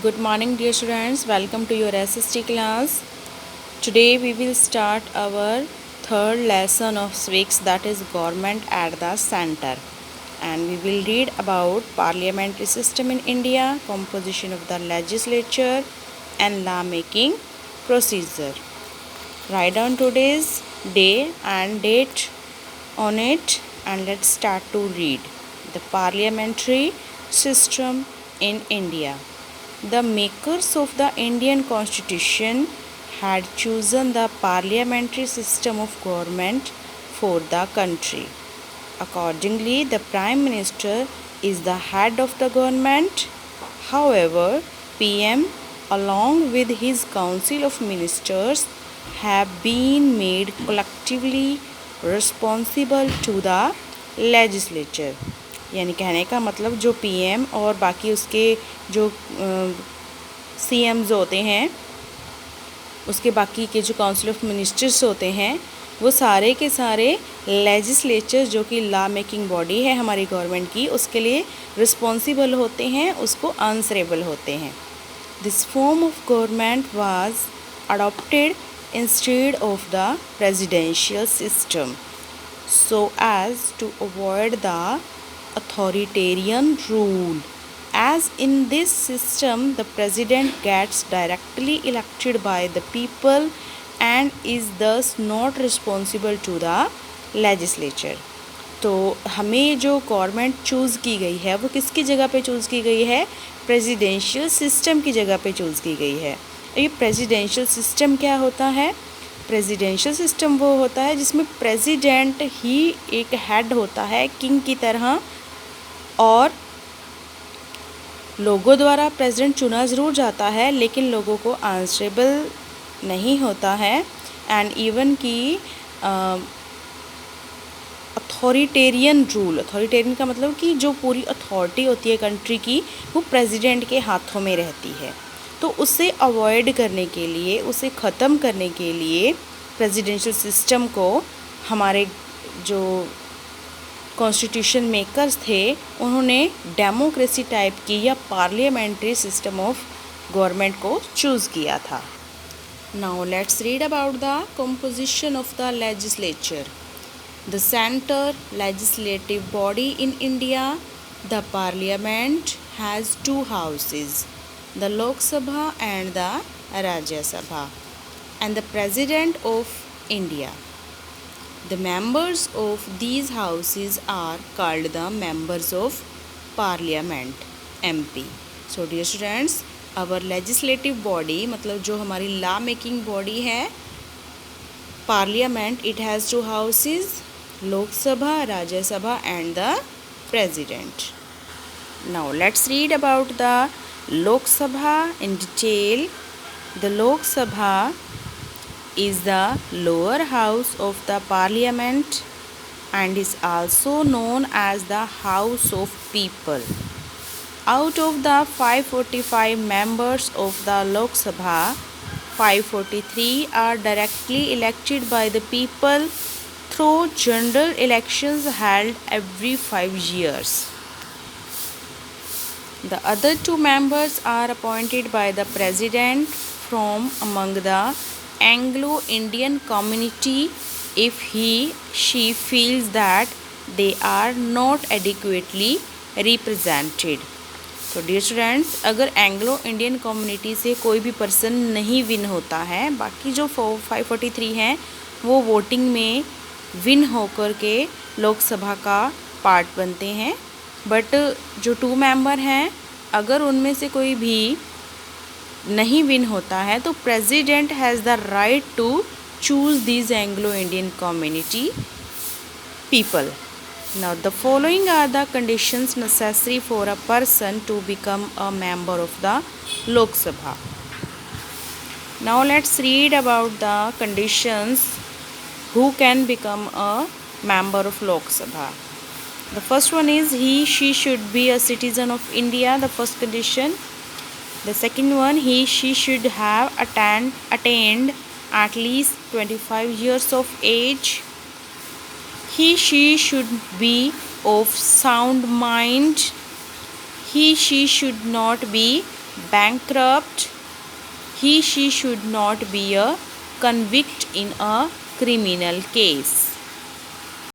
Good morning, dear students. Welcome to your SST class. Today we will start our third lesson of civics, that is government at the center. And we will read about parliamentary system in India, composition of the legislature and law making procedure. Write down today's day and date on it and let's start to read. The parliamentary system in India. The makers of the Indian Constitution had chosen the parliamentary system of government for the country. Accordingly, the Prime Minister is the head of the government. However, PM along with his Council of Ministers have been made collectively responsible to the legislature. यानी कहने का मतलब जो PM और बाकी उसके जो CM's होते हैं, उसके बाकी के जो काउंसिल ऑफ मिनिस्टर्स होते हैं, वो सारे के सारे लेजिस्लेचर जो कि लॉ मेकिंग बॉडी है हमारी गवर्नमेंट की, उसके लिए रिस्पॉन्सिबल होते हैं, उसको आंसरेबल होते हैं. This form of government was adopted instead of the presidential system so as to avoid the authoritarian rule. As in this system, the president gets directly elected by the people and is thus not responsible to the legislature. तो हमें जो government choose की गई है वो किसकी जगह पे चूज़ की गई है? प्रेसिडेंशियल सिस्टम की जगह पे चूज़ की गई है. ये प्रेसिडेंशियल सिस्टम क्या होता है? प्रेसिडेंशियल सिस्टम वो होता है जिसमें प्रेसिडेंट ही एक हेड होता है किंग की तरह, और लोगों द्वारा प्रेसिडेंट चुना ज़रूर जाता है लेकिन लोगों को आंसरेबल नहीं होता है. एंड इवन की अथॉरिटेरियन रूल, अथॉरिटेरियन का मतलब कि जो पूरी अथॉरिटी होती है कंट्री की वो प्रेसिडेंट के हाथों में रहती है. तो उसे अवॉइड करने के लिए, उसे ख़त्म करने के लिए प्रेसिडेंशियल सिस्टम को हमारे जो कॉन्स्टिट्यूशन मेकर्स थे उन्होंने डेमोक्रेसी टाइप की या पार्लियामेंट्री सिस्टम ऑफ गवर्नमेंट को चूज़ किया था. Now let's read about the composition of the legislature. The centre legislative body in India, the parliament has to houses, the Lok Sabha and the Rajya Sabha, and the President of India. The members of these houses are called the members of Parliament, MP. So dear students, our legislative body मतलब जो हमारी law making body है Parliament, it has two houses, Lok Sabha, Rajya Sabha and the President. Now let's read about the Lok Sabha in detail. The Lok Sabha is the lower house of the parliament and is also known as the House of People. Out of the 545 members of the Lok Sabha, 543 are directly elected by the people through general elections held every 5 years. The other two members are appointed by the President from among the Anglo-Indian community if she feels that they are not adequately represented. तो dear students, अगर Anglo Indian community से कोई भी person नहीं win होता है, बाकी जो 543 हैं वो वोटिंग में विन होकर के लोकसभा का पार्ट बनते हैं, बट जो 2 मेंबर हैं अगर उनमें से कोई भी नहीं विन होता है तो president has the right to choose these Anglo Indian community people. Now the following are the conditions necessary for a person to become a member of the Lok Sabha. Now let's read about the conditions who can become a member of Lok Sabha. The first one is she should be a citizen of India, the first condition. The second one, she should have attained at least 25 years of age. She should be of sound mind. She should not be bankrupt. He she should not be a convict in a criminal case.